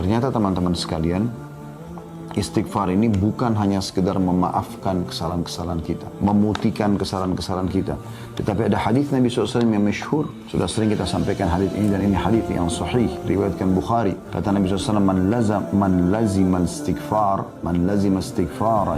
Ternyata teman-teman sekalian, istighfar ini bukan hanya sekedar memaafkan kesalahan-kesalahan kita, memutihkan kesalahan-kesalahan kita. Tetapi ada hadis Nabi SAW yang masyhur. Sudah sering kita sampaikan hadis ini, dan ini hadis yang sahih, riwayatkan Bukhari. Kata Nabi SAW, man lazima istighfar,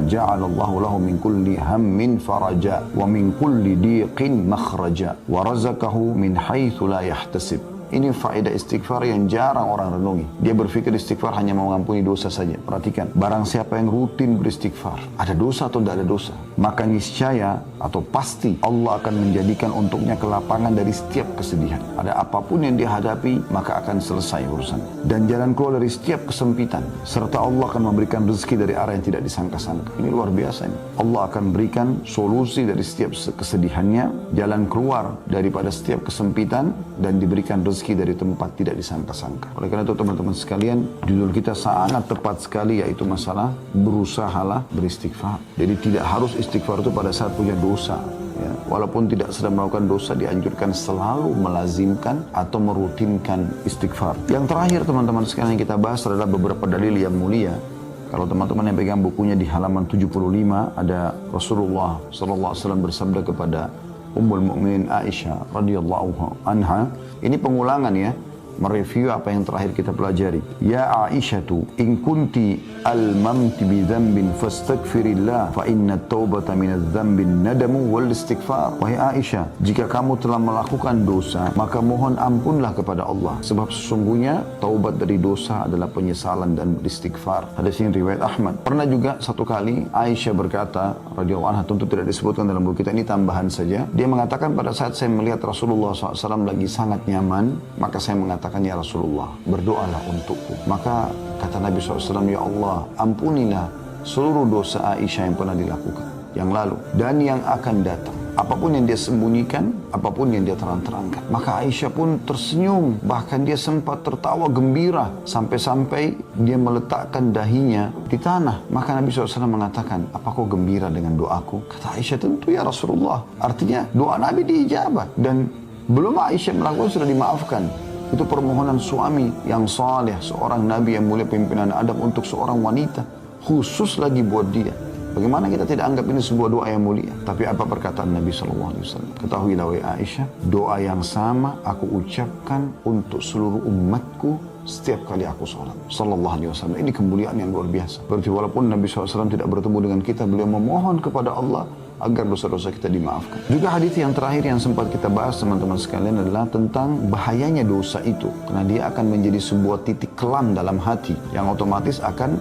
ja'alallahu lahu min kulli hammin faraja, wa min kulli diqin makhraja, wa razaqahu min haitsu la yahtasib. Ini faedah istighfar yang jarang orang renungi. Dia berpikir istighfar hanya mengampuni dosa saja. Perhatikan, barang siapa yang rutin beristighfar, ada dosa atau tidak ada dosa, maka niscaya atau pasti Allah akan menjadikan untuknya kelapangan dari setiap kesedihan. Ada apapun yang dia hadapi, maka akan selesai urusannya. Dan jalan keluar dari setiap kesempitan. Serta Allah akan memberikan rezeki dari arah yang tidak disangka-sangka. Ini luar biasa ini. Allah akan berikan solusi dari setiap kesedihannya, jalan keluar daripada setiap kesempitan, dan diberikan rezeki dari tempat tidak disangka-sangka. Oleh karena itu teman-teman sekalian, judul kita sangat tepat sekali, yaitu masalah berusahalah beristighfar. Jadi tidak harus istighfar itu pada saat punya dosa. Ya. Walaupun tidak sedang melakukan dosa, dianjurkan selalu melazimkan atau merutinkan istighfar. Yang terakhir teman-teman sekalian yang kita bahas adalah beberapa dalil yang mulia. Kalau teman-teman yang pegang bukunya di halaman 75, ada Rasulullah SAW bersabda kepada Ummul Mukminin Aisyah radhiyallahu anha. Ini pengulangan ya, mereview apa yang terakhir kita pelajari. Ya Aisyatu, in kunti almamti bi dzambin fastaghfirillah fa inna at-taubata min adz-dzambin nadamu wal istighfar. Wahai Aisyah, jika kamu telah melakukan dosa, maka mohon ampunlah kepada Allah, sebab sesungguhnya taubat dari dosa adalah penyesalan dan beristighfar. Hadis ini riwayat Ahmad. Pernah juga satu kali Aisyah berkata radhiyallahu anha, tentu tidak disebutkan dalam buku kita, ini tambahan saja. Dia mengatakan, pada saat saya melihat Rasulullah SAW lagi sangat nyaman, maka saya mengatakan, ya Rasulullah, berdoalah untukku. Maka kata Nabi SAW, ya Allah, ampunilah seluruh dosa Aisyah yang pernah dilakukan yang lalu dan yang akan datang. Apapun yang dia sembunyikan, apapun yang dia terang-terangkan. Maka Aisyah pun tersenyum, bahkan dia sempat tertawa gembira, sampai-sampai dia meletakkan dahinya di tanah. Maka Nabi SAW mengatakan, apa kau gembira dengan doaku? Kata Aisyah, tentu ya Rasulullah. Artinya doa Nabi diijabah, dan belum Aisyah melakukan sudah dimaafkan. Itu permohonan suami yang saleh, seorang Nabi yang mulia, pimpinan Adam untuk seorang wanita, khusus lagi buat dia. Bagaimana kita tidak anggap ini sebuah doa yang mulia? Tapi apa perkataan Nabi SAW? Ketahuilah wahai Aisyah, doa yang sama aku ucapkan untuk seluruh umatku setiap kali aku sholat. Sallallahu alaihi wasallam. Ini kemuliaan yang luar biasa. Berarti walaupun Nabi SAW tidak bertemu dengan kita, beliau memohon kepada Allah agar dosa-dosa kita dimaafkan. Juga hadis yang terakhir yang sempat kita bahas teman-teman sekalian adalah tentang bahayanya dosa itu, karena dia akan menjadi sebuah titik kelam dalam hati yang otomatis akan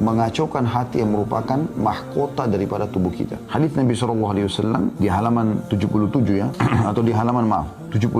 mengacaukan hati yang merupakan mahkota daripada tubuh kita. Hadis Nabi SAW di halaman 77 ya, atau di halaman 76.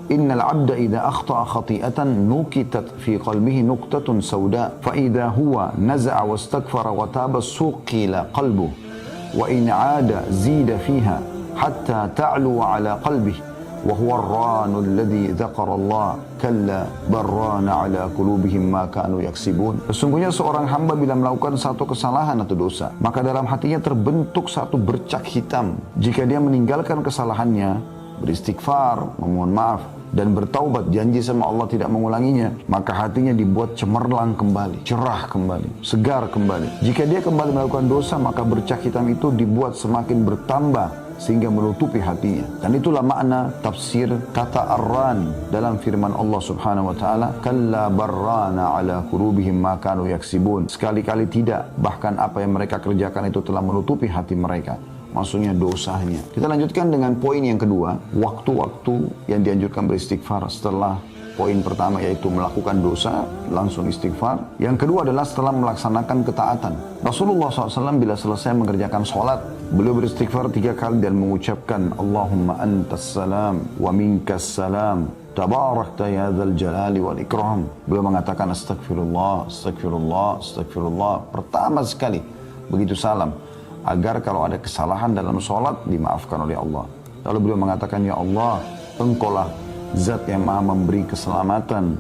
Innal abda idza akhta'a khati'atan nukitat fi qalbihi nuqtatun sauda fa idza huwa naza'a wastaghfara wa taba suqila qalbuhu wa in 'ada zida fiha hatta ta'lu 'ala qalbihi wa huwa ar-ranu alladhi dzakara Allah kalla barrana 'ala qulubihim ma kanu yaksibun. Sesungguhnya seorang hamba bila melakukan satu kesalahan atau dosa, maka dalam hatinya terbentuk satu bercak hitam. Jika dia meninggalkan kesalahannya, beristighfar, memohon maaf, dan bertaubat, janji sama Allah tidak mengulanginya, maka hatinya dibuat cemerlang kembali, cerah kembali, segar kembali. Jika dia kembali melakukan dosa, maka bercak hitam itu dibuat semakin bertambah sehingga menutupi hatinya. Dan itulah makna tafsir kata ar-ran dalam firman Allah Subhanahu wa taala, kalla barrana ala qulubihim ma kanu yaksibun. Sekali-kali tidak, bahkan apa yang mereka kerjakan itu telah menutupi hati mereka. Maksudnya dosanya. Kita lanjutkan dengan poin yang kedua, waktu-waktu yang dianjurkan beristighfar setelah poin pertama, yaitu melakukan dosa, langsung istighfar. Yang kedua adalah setelah melaksanakan ketaatan. Rasulullah SAW bila selesai mengerjakan sholat, beliau beristighfar 3 kali dan mengucapkan, Allahumma antas salam wa minkas salam, tabarakta ya dzal jalali wal ikram. Beliau mengatakan astagfirullah, astagfirullah, astagfirullah pertama sekali begitu salam, agar kalau ada kesalahan dalam sholat dimaafkan oleh Allah. Lalu beliau mengatakan, ya Allah, Engkaulah zat yang maha memberi keselamatan,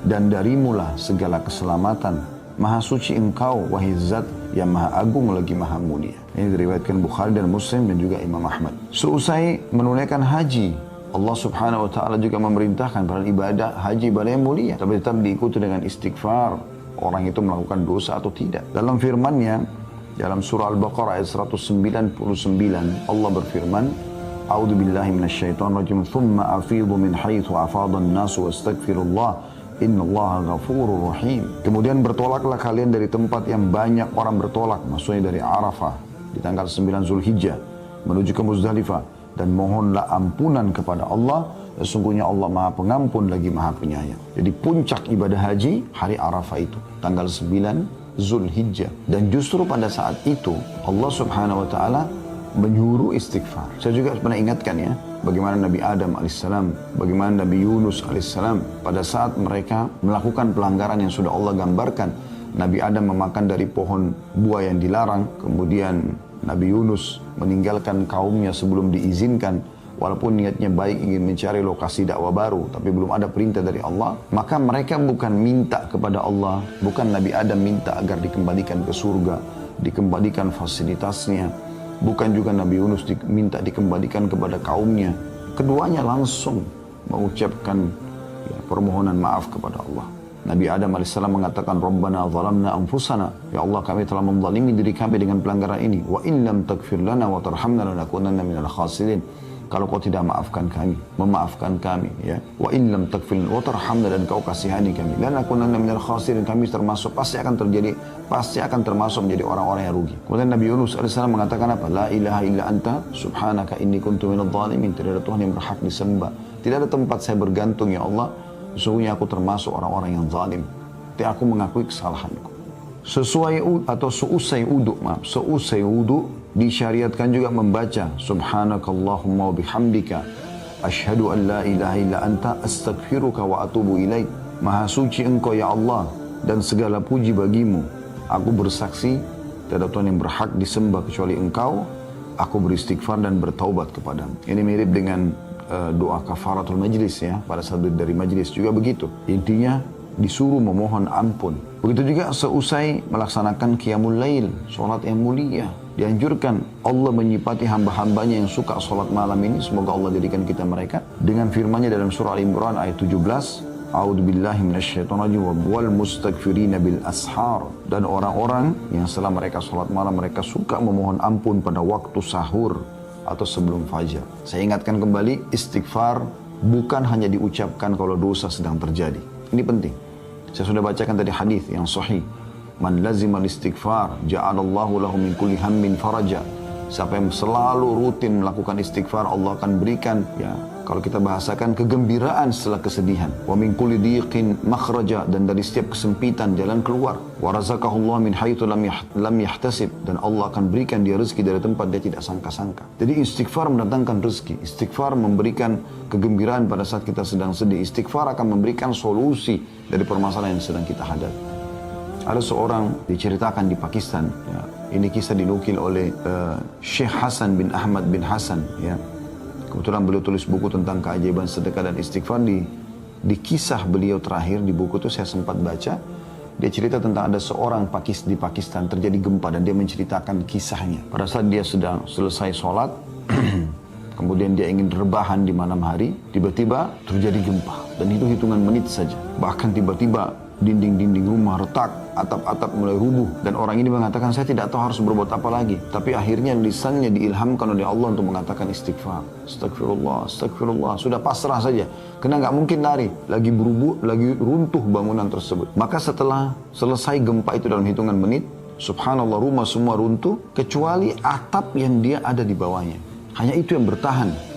dan darimulah segala keselamatan. Maha suci Engkau, wahai zat yang maha agung lagi maha mulia. Ini diriwayatkan Bukhari dan Muslim dan juga Imam Ahmad. Seusai menunaikan haji, Allah subhanahu wa ta'ala juga memerintahkan pada ibadah haji ibadah yang mulia, tapi tetap diikuti dengan istighfar. Orang itu melakukan dosa atau tidak. Dalam firman-Nya, dalam surah Al-Baqarah ayat 199, Allah berfirman, A'udzu billahi minasyaitonir rajim, "Tsumma afidhu min haitsu afadhan nasu wastaghfirullah, innallaha ghafurur rahim." Kemudian bertolaklah kalian dari tempat yang banyak orang bertolak, maksudnya dari Arafah di tanggal 9 Zulhijjah menuju ke Muzdalifah, dan mohonlah ampunan kepada Allah, sesungguhnya Allah Maha Pengampun lagi Maha Penyayang. Jadi puncak ibadah haji hari Arafah itu tanggal 9 Zulhijjah, dan justru pada saat itu Allah Subhanahu wa taala menyuruh istighfar. Saya juga pernah ingatkan ya, bagaimana Nabi Adam alaihissalam, bagaimana Nabi Yunus alaihissalam pada saat mereka melakukan pelanggaran yang sudah Allah gambarkan. Nabi Adam memakan dari pohon buah yang dilarang, kemudian Nabi Yunus meninggalkan kaumnya sebelum diizinkan, walaupun niatnya baik ingin mencari lokasi dakwah baru, tapi belum ada perintah dari Allah. Maka mereka bukan minta kepada Allah, bukan Nabi Adam minta agar dikembalikan ke surga, dikembalikan fasilitasnya, bukan juga Nabi Yunus minta dikembalikan kepada kaumnya. Keduanya langsung mengucapkan permohonan maaf kepada Allah. Nabi Adam AS mengatakan, Rabbana zalamna anfusana, ya Allah kami telah menzalimi diri kami dengan pelanggaran ini. Wa in lam taghfir lana wa tarhamna lanakunanna minal khasirin. Kalau kau tidak maafkan kami, memaafkan kami, ya. Wa in lam taghfir wa tarhamna, dan kau kasihani kami, lanakunanna minal khasirin, kami pasti akan termasuk menjadi orang-orang yang rugi. Kemudian Nabi Yunus AS mengatakan apa? La ilaha illa anta subhanaka inni kuntu minadh dhalimin. Tidak ada Tuhan yang berhak disembah, tidak ada tempat saya bergantung ya Allah, sesungguhnya aku termasuk orang-orang yang zalim. Tapi aku mengakui kesalahanku. Seusai wudu disyariatkan juga membaca subhanakallahumma wa bihamdika asyhadu an la ilaha illa anta astaghfiruka wa atubu ilaik. Maha suci engkau ya Allah dan segala puji bagimu. Aku bersaksi tidak ada Tuhan yang berhak disembah kecuali engkau. Aku beristighfar dan bertaubat kepadamu. Ini mirip dengan doa kafaratul majlis ya, pada saat dari majlis juga begitu. Intinya disuruh memohon ampun. Begitu juga seusai melaksanakan qiyamul lail, sholat yang mulia. Dianjurkan Allah menyifati hamba-hambanya yang suka sholat malam ini, semoga Allah jadikan kita mereka, dengan firman-Nya dalam surah Al-Imran ayat 17, A'udzu billahi minasyaitonir rajim wal mustaghfirina bil ashar, dan orang-orang yang setelah mereka sholat malam mereka suka memohon ampun pada waktu sahur atau sebelum fajar. Saya ingatkan kembali, istighfar bukan hanya diucapkan kalau dosa sedang terjadi. Ini penting. Saya sudah bacakan tadi hadis yang sahih. Man lazimal istighfar ja'alallahu lahu min kulli hammin faraja. Siapa yang selalu rutin melakukan istighfar, Allah akan berikan, ya, kalau kita bahasakan, kegembiraan setelah kesedihan. Wa min kulli dhiqin makhraja, dan dari setiap kesempitan jalan keluar. Wa razaqahullah min haitsu lam yahtasib, dan Allah akan berikan dia rezeki dari tempat dia tidak sangka-sangka. Jadi istighfar mendatangkan rezeki. Istighfar memberikan kegembiraan pada saat kita sedang sedih. Istighfar akan memberikan solusi dari permasalahan yang sedang kita hadapi. Ada seorang diceritakan di Pakistan, ya. Ini kisah dinukil oleh Syekh Hasan bin Ahmad bin Hasan, ya. Kebetulan beliau tulis buku tentang keajaiban sedekah dan istighfar. Di kisah beliau terakhir di buku itu saya sempat baca. Dia cerita tentang ada seorang di Pakistan terjadi gempa, dan dia menceritakan kisahnya. Pada saat dia sedang selesai sholat, kemudian dia ingin rebahan di malam hari, tiba-tiba terjadi gempa. Dan itu hitungan menit saja. Bahkan tiba-tiba dinding-dinding rumah retak, atap-atap mulai rubuh, dan orang ini mengatakan, saya tidak tahu harus berbuat apa lagi. Tapi akhirnya lisannya diilhamkan oleh Allah untuk mengatakan istighfar. Astagfirullah, astagfirullah. Sudah pasrah saja, karena nggak mungkin lari. Lagi berubuh, lagi runtuh bangunan tersebut. Maka setelah selesai gempa itu dalam hitungan menit, subhanallah, rumah semua runtuh kecuali atap yang dia ada di bawahnya. Hanya itu yang bertahan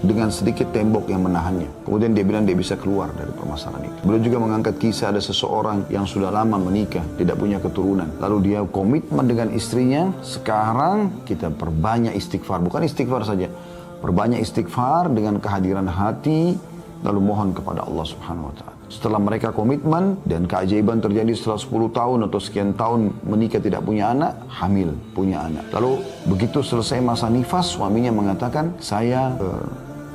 dengan sedikit tembok yang menahannya. Kemudian dia bilang dia bisa keluar dari permasalahan itu. Beliau juga mengangkat kisah ada seseorang yang sudah lama menikah, tidak punya keturunan. Lalu dia komitmen dengan istrinya, sekarang kita perbanyak istighfar. Bukan istighfar saja, perbanyak istighfar dengan kehadiran hati, lalu mohon kepada Allah Subhanahu wa ta'ala. Setelah mereka komitmen dan keajaiban terjadi setelah 10 tahun atau sekian tahun menikah tidak punya anak, hamil, punya anak. Lalu begitu selesai masa nifas, suaminya mengatakan, saya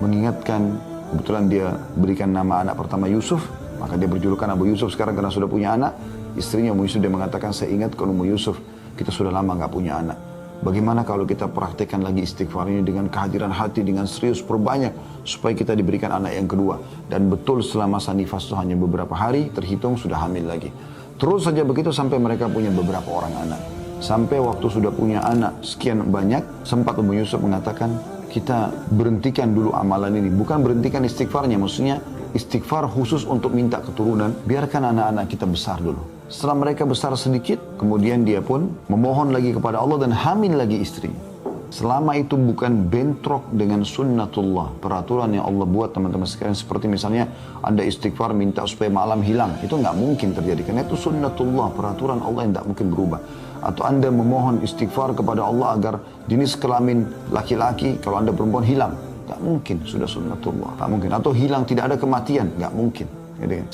mengingatkan, kebetulan dia berikan nama anak pertama Yusuf, maka dia berjulukan Abu Yusuf sekarang karena sudah punya anak. Istrinya Ummu Yusuf, dia mengatakan, saya ingat kalau Ummu Yusuf, kita sudah lama nggak punya anak. Bagaimana kalau kita praktekkan lagi istighfar ini dengan kehadiran hati, dengan serius, perbanyak, supaya kita diberikan anak yang kedua. Dan betul setelah masa nifas itu hanya beberapa hari, terhitung sudah hamil lagi. Terus saja begitu sampai mereka punya beberapa orang anak. Sampai waktu sudah punya anak sekian banyak, sempat Ummu Yusuf mengatakan, kita berhentikan dulu amalan ini. Bukan berhentikan istighfarnya, maksudnya istighfar khusus untuk minta keturunan, biarkan anak-anak kita besar dulu. Setelah mereka besar sedikit, kemudian dia pun memohon lagi kepada Allah dan hamil lagi istrinya. Selama itu bukan bentrok dengan sunnatullah, peraturan yang Allah buat teman-teman sekalian. Seperti misalnya Anda istighfar minta supaya malam hilang, itu nggak mungkin terjadi. Karena itu sunnatullah, peraturan Allah yang nggak mungkin berubah. Atau Anda memohon istighfar kepada Allah agar jenis kelamin laki-laki, kalau Anda perempuan hilang. Nggak mungkin, sudah sunnatullah. Nggak mungkin. Atau hilang tidak ada kematian, nggak mungkin.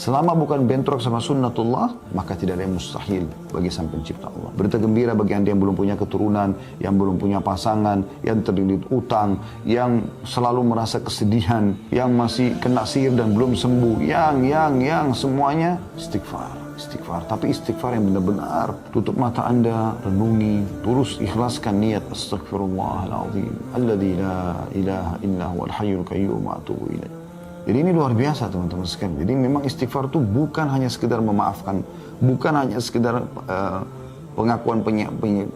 Selama bukan bentrok sama sunnatullah, maka tidak ada yang mustahil bagi sang pencipta Allah. Berita gembira bagi Anda yang belum punya keturunan, yang belum punya pasangan, yang terlilit utang, yang selalu merasa kesedihan, yang masih kena sihir dan belum sembuh, yang semuanya istighfar. Istighfar, tapi istighfar yang benar-benar tutup mata Anda, renungi, terus ikhlaskan niat astaghfirullahaladzim alladzi la ilaha illa huwal hayyul qayyum wa atubu ilaih. Jadi ini luar biasa teman-teman sekalian. Jadi memang istighfar itu bukan hanya sekedar memaafkan, bukan hanya sekedar pengakuan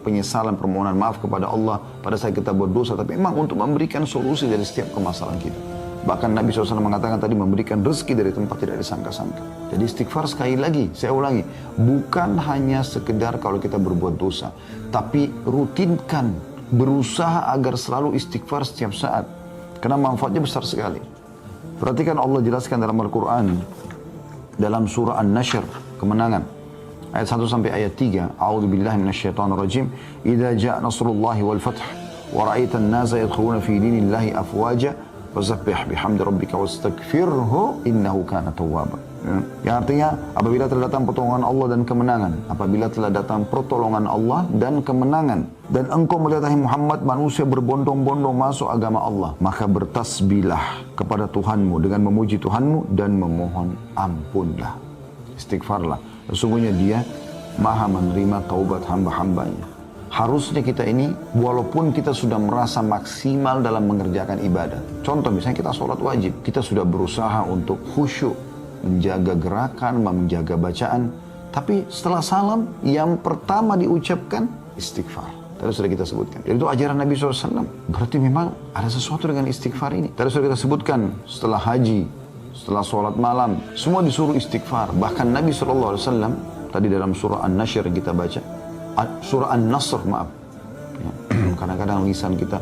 penyesalan, permohonan maaf kepada Allah pada saat kita berdosa, tapi memang untuk memberikan solusi dari setiap permasalahan kita. Bahkan Nabi SAW mengatakan tadi memberikan rezeki dari tempat tidak disangka-sangka. Jadi istighfar sekali lagi, saya ulangi, bukan hanya sekedar kalau kita berbuat dosa, tapi rutinkan, berusaha agar selalu istighfar setiap saat. Karena manfaatnya besar sekali. Perhatikan Allah jelaskan dalam Al-Quran, dalam surah An-Nashr, kemenangan. Ayat 1 sampai ayat 3. A'udzubillahi minasyaitonirrajim. Idza ja'a nasrullahi wal fath wa ra'aita an-nasa yadkhuluna fi dinillahi afwaja fasabbih bihamdi rabbika wastaghfirhu innahu kana tawwaba. Yang artinya apabila telah datang pertolongan Allah dan kemenangan, apabila telah datang pertolongan Allah dan kemenangan, dan engkau melihat hai Muhammad manusia berbondong-bondong masuk agama Allah, maka bertasbihlah kepada Tuhanmu dengan memuji Tuhanmu dan memohon ampunlah. Istighfarlah. Sesungguhnya Dia Maha menerima taubat hamba-hambanya. Harusnya kita ini, walaupun kita sudah merasa maksimal dalam mengerjakan ibadah. Contoh misalnya kita sholat wajib, kita sudah berusaha untuk khusyuk, menjaga gerakan, menjaga bacaan. Tapi setelah salam, yang pertama diucapkan istighfar. Tadi sudah kita sebutkan. Jadi itu ajaran Nabi SAW. Berarti memang ada sesuatu dengan istighfar ini. Tadi sudah kita sebutkan, setelah haji, setelah sholat malam, semua disuruh istighfar. Bahkan Nabi SAW, tadi dalam surah An-Nashr yang kita baca, surah An-Nasr, maaf. Ya, kadang-kadang lisan kita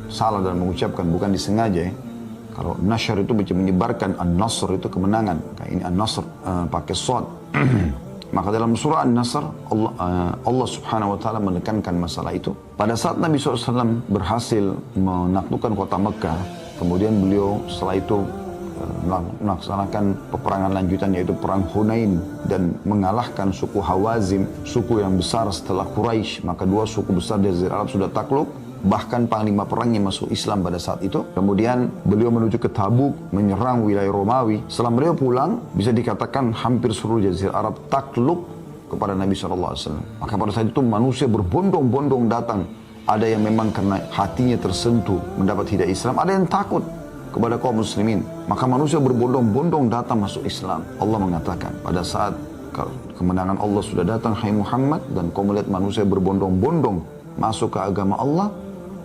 salah dalam mengucapkan, bukan disengaja ya. Kalau Nashr itu menyebarkan, An-Nasr itu kemenangan. Kayak ini An-Nasr pakai shad. Maka dalam surah An-Nasr, Allah subhanahu wa ta'ala menekankan masalah itu. Pada saat Nabi SAW berhasil menaklukkan kota Mekah, kemudian beliau setelah itu melaksanakan peperangan lanjutan yaitu perang Hunain dan mengalahkan suku Hawazim, suku yang besar setelah Quraisy. Maka dua suku besar di Jazirah Arab sudah takluk, bahkan panglima perangnya masuk Islam pada saat itu. Kemudian beliau menuju ke Tabuk, menyerang wilayah Romawi. Setelah beliau pulang, bisa dikatakan hampir seluruh Jazirah Arab takluk kepada Nabi SAW. Maka pada saat itu manusia berbondong-bondong datang. Ada yang memang karena hatinya tersentuh mendapat hidayah Islam, ada yang takut kepada kaum muslimin. Maka manusia berbondong-bondong datang masuk Islam. Allah mengatakan pada saat kemenangan Allah sudah datang, hai Muhammad, dan kau melihat manusia berbondong-bondong masuk ke agama Allah,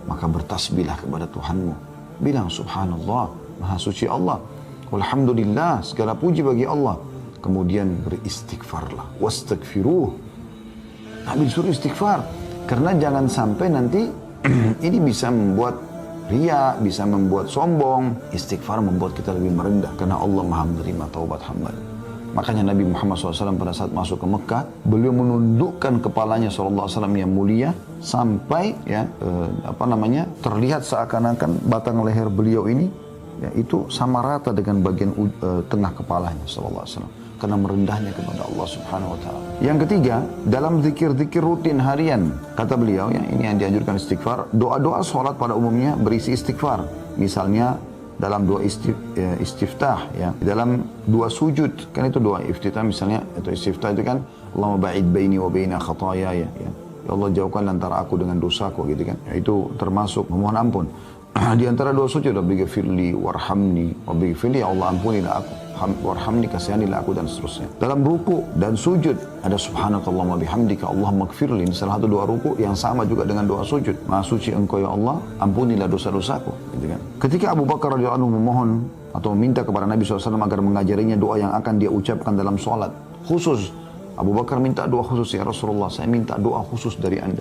maka bertasbihlah kepada Tuhanmu. Bilang subhanallah, maha suci Allah, walhamdulillah, segala puji bagi Allah. Kemudian beristighfarlah, wastaghfiruh. Nabi disuruh istighfar, karena jangan sampai nanti ini bisa membuat riya, bisa membuat sombong. Istighfar membuat kita lebih merendah, karena Allah maha menerima taubat hamba. Makanya Nabi Muhammad SAW pada saat masuk ke Mekah, beliau menundukkan kepalanya SAW yang mulia sampai terlihat seakan-akan batang leher beliau ini itu sama rata dengan bagian tengah kepalanya SAW, karena merendahnya kepada Allah Subhanahu Wa Taala. Yang ketiga, dalam zikir-zikir rutin harian, kata beliau, ini yang dianjurkan istighfar. Doa-doa sholat pada umumnya berisi istighfar. Misalnya dalam doa istiftah, dalam doa sujud, kan itu doa iftitah misalnya, atau istiftah itu kan Allahumma ba'id baini wa baina khatayaya, Ya Allah jauhkan antara aku dengan dosaku gitu kan. Ya, itu termasuk memohon ampun. Di antara doa sujud, Rabbi ghafirli warhamni, Rabbi ghafirli, ya Allah ampunilah aku, warhamni, kasihanilah aku, dan seterusnya. Dalam ruku dan sujud ada subhanakallahumma bihamdika Allahumma ghafirli. Ini salah satu doa ruku yang sama juga dengan doa sujud. Maha suci engkau ya Allah, ampunilah dosa-dosaku gitu kan. Ketika Abu Bakar radhiyallahu anhu memohon atau meminta kepada Nabi SAW agar mengajarinya doa yang akan dia ucapkan dalam sholat khusus, Abu Bakar minta doa khusus, ya Rasulullah saya minta doa khusus dari anda,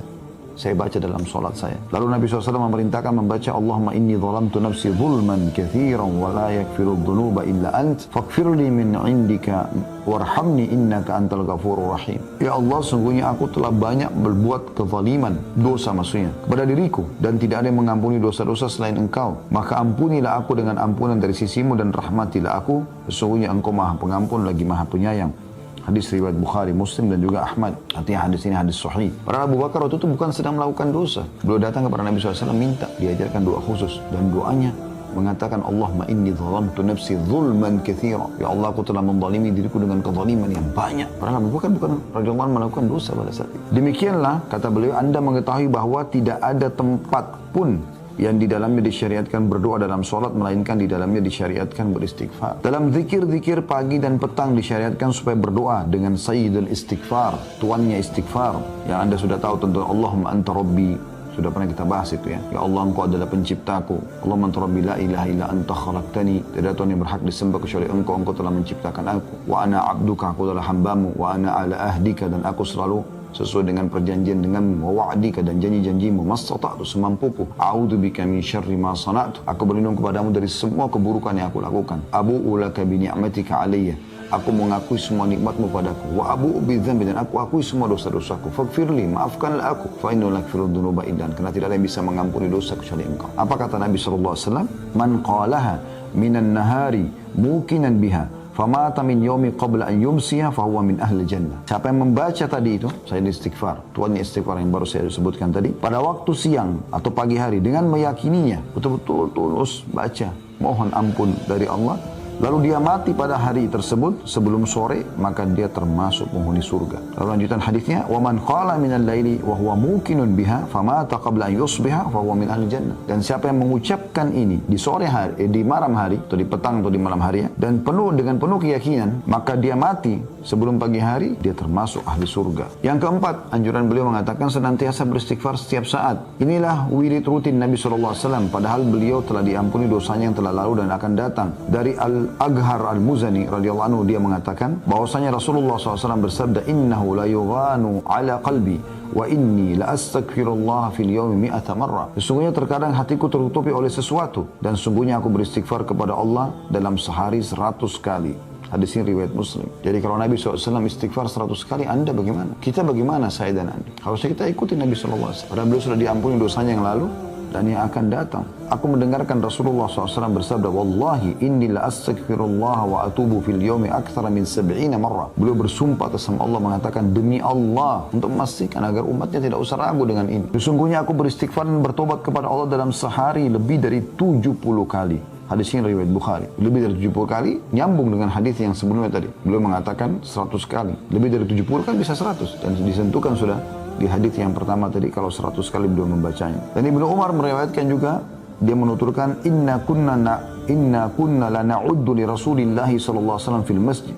saya baca dalam solat saya. Lalu Nabi SAW memerintahkan membaca Allahumma inni zalamtu nafsi zulman kathiran wa la yakfiru dhunuba illa ant faghfirli min indika warhamni innaka antal ghafurur rahim. Ya Allah, sungguhnya aku telah banyak berbuat kezaliman, dosa maksudnya, kepada diriku, dan tidak ada yang mengampuni dosa-dosa selain engkau. Maka ampunilah aku dengan ampunan dari sisimu dan rahmatilah aku, sesungguhnya engkau maha pengampun lagi maha penyayang. Hadis riwayat Bukhari, Muslim, dan juga Ahmad. Artinya hadis ini hadis sahih. Padahal Abu Bakar waktu itu bukan sedang melakukan dosa. Beliau datang kepada Nabi SAW minta diajarkan doa khusus. Dan doanya mengatakan Allahumma inni zalamtu nafsi zulman katsira. Ya Allah, aku telah menzalimi diriku dengan kezaliman yang banyak. Padahal Abu Bakar bukan radhiyallahu anhu melakukan dosa pada saat itu. Demikianlah kata beliau, Anda mengetahui bahwa tidak ada tempat pun yang di dalamnya disyariatkan berdoa dalam sholat, melainkan di dalamnya disyariatkan beristighfar. Dalam zikir-zikir pagi dan petang disyariatkan supaya berdoa dengan sayyidul istighfar, tuannya istighfar, yang Anda sudah tahu tentu, Allahumma anta rabbi, sudah pernah kita bahas itu ya. Ya Allah, engkau adalah penciptaku. Allahumma anta rabbi la ilaha illa anta khalaqtani, tidak ada Tuhan yang berhak disembah kecuali engkau, engkau telah menciptakan aku. Wa ana abduka, aku adalah hambamu. Wa ana ala ahdika, dan aku selalu sesuai dengan perjanjian denganmu, wa wa'dika, dan janji-janjimu, mastata'tu, semampuku, a'udzubika min syarri ma sana'tu, aku berlindung kepadamu dari semua keburukan yang aku lakukan. Abu'u laka bi ni'matika alayya, aku mengakui semua nikmatmu padaku. Wa abu'u bi dzambi, dan aku akui semua dosa-dosaku. Faghfirli, maafkanlah aku. Fa innahu la yaghfiru dzunuba illa anta, karena tidak ada yang bisa mengampuni dosa kecuali engkau. Apa kata Nabi SAW? Man qalaha minan nahari muqinan biha famata min yaumi qabla an yumsiha fahuwa min ahli jannah. Siapa yang membaca tadi itu, saya istighfar, tuannya istighfar yang baru saya sebutkan tadi, pada waktu siang atau pagi hari dengan meyakininya, betul-betul tulus baca, mohon ampun dari Allah, lalu dia mati pada hari tersebut sebelum sore, maka dia termasuk penghuni surga. Lalu lanjutan hadisnya, wa man qala minal laili wa huwa muqinun biha famata qabla an yusbiha fahuwa min ahli jannah. Dan siapa yang mengucapkan ini di sore hari, di malam hari atau di petang atau di malam hari ya, dan dengan penuh keyakinan, maka dia mati sebelum pagi hari, dia termasuk ahli surga. Yang keempat, anjuran beliau mengatakan senantiasa beristighfar setiap saat. Inilah wirid rutin Nabi SAW, padahal beliau telah diampuni dosanya yang telah lalu dan akan datang. Dari Aghar al-Muzani radhiyallahu anhu, dia mengatakan bahwasanya Rasulullah SAW bersabda, innahu la yughanu ala qalbi wa inni la astaghfirullah fil yawmi 100 marrah. Sesungguhnya terkadang hatiku tertutupi oleh sesuatu, dan sungguhnya aku beristighfar kepada Allah dalam sehari 100 kali. Hadis ini riwayat Muslim. Jadi kalau Nabi SAW istighfar 100 kali, Anda bagaimana? Kita bagaimana, saya dan Anda? Harusnya kita ikuti Nabi SAW. Padahal beliau sudah diampuni dosanya yang lalu dan yang akan datang. Aku mendengarkan Rasulullah SAW bersabda, Wallahi inni la astaghfirullah wa atubu fil yawmi akthara min 70 marrah. Beliau bersumpah atas nama Allah mengatakan, demi Allah, untuk memastikan agar umatnya tidak usah ragu dengan ini, sesungguhnya aku beristighfar dan bertobat kepada Allah dalam sehari lebih dari 70 kali. Hadis ini riwayat Bukhari. Lebih dari 70 kali nyambung dengan hadis yang sebelumnya tadi. Beliau mengatakan 100 kali. Lebih dari 70 kan bisa 100. Dan disentuhkan sudah di hadis yang pertama tadi kalau 100 kali beliau membacanya. Dan Ibnu Umar meriwayatkan juga, dia menuturkan, inna kunna la na'uddu li Rasulillahi sallallahu alaihi wasallam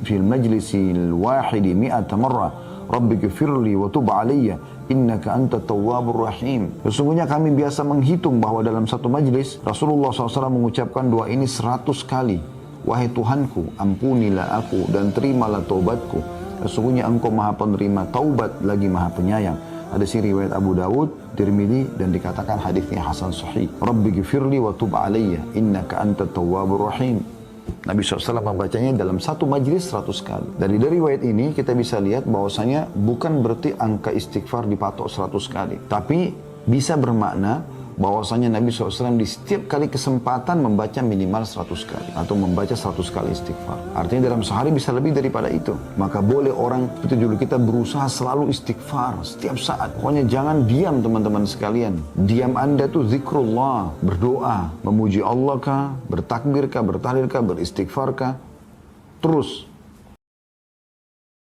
fil majlisil wahidi 100 marrah. Rabbi ghfirli wa tub alayya innaka anta tawwabur rahim. Sesungguhnya kami biasa menghitung bahwa dalam satu majlis Rasulullah SAW mengucapkan doa ini 100 kali. Wahai Tuhanku, ampunilah aku dan terimalah taubatku. Sesungguhnya engkau maha penerima taubat lagi maha penyayang. Ada riwayat Abu Dawud, Tirmidzi, dan dikatakan hadisnya hasan sahih. Rabbi ghfirli wa tub alayya innaka anta tawwabur rahim. Nabi SAW membacanya dalam satu majlis 100 kali. Dari riwayat ini kita bisa lihat bahwasanya bukan berarti angka istighfar dipatok 100 kali. Tapi bisa bermakna bahwasanya Nabi SAW di setiap kali kesempatan membaca minimal 100 kali. Atau membaca 100 kali istighfar. Artinya dalam sehari bisa lebih daripada itu. Maka boleh orang, itu dulu kita berusaha selalu istighfar setiap saat. Pokoknya jangan diam teman-teman sekalian. Diam Anda tuh zikrullah, berdoa, memuji Allah kah, bertakbir kah, bertahlil kah, beristighfar kah. Terus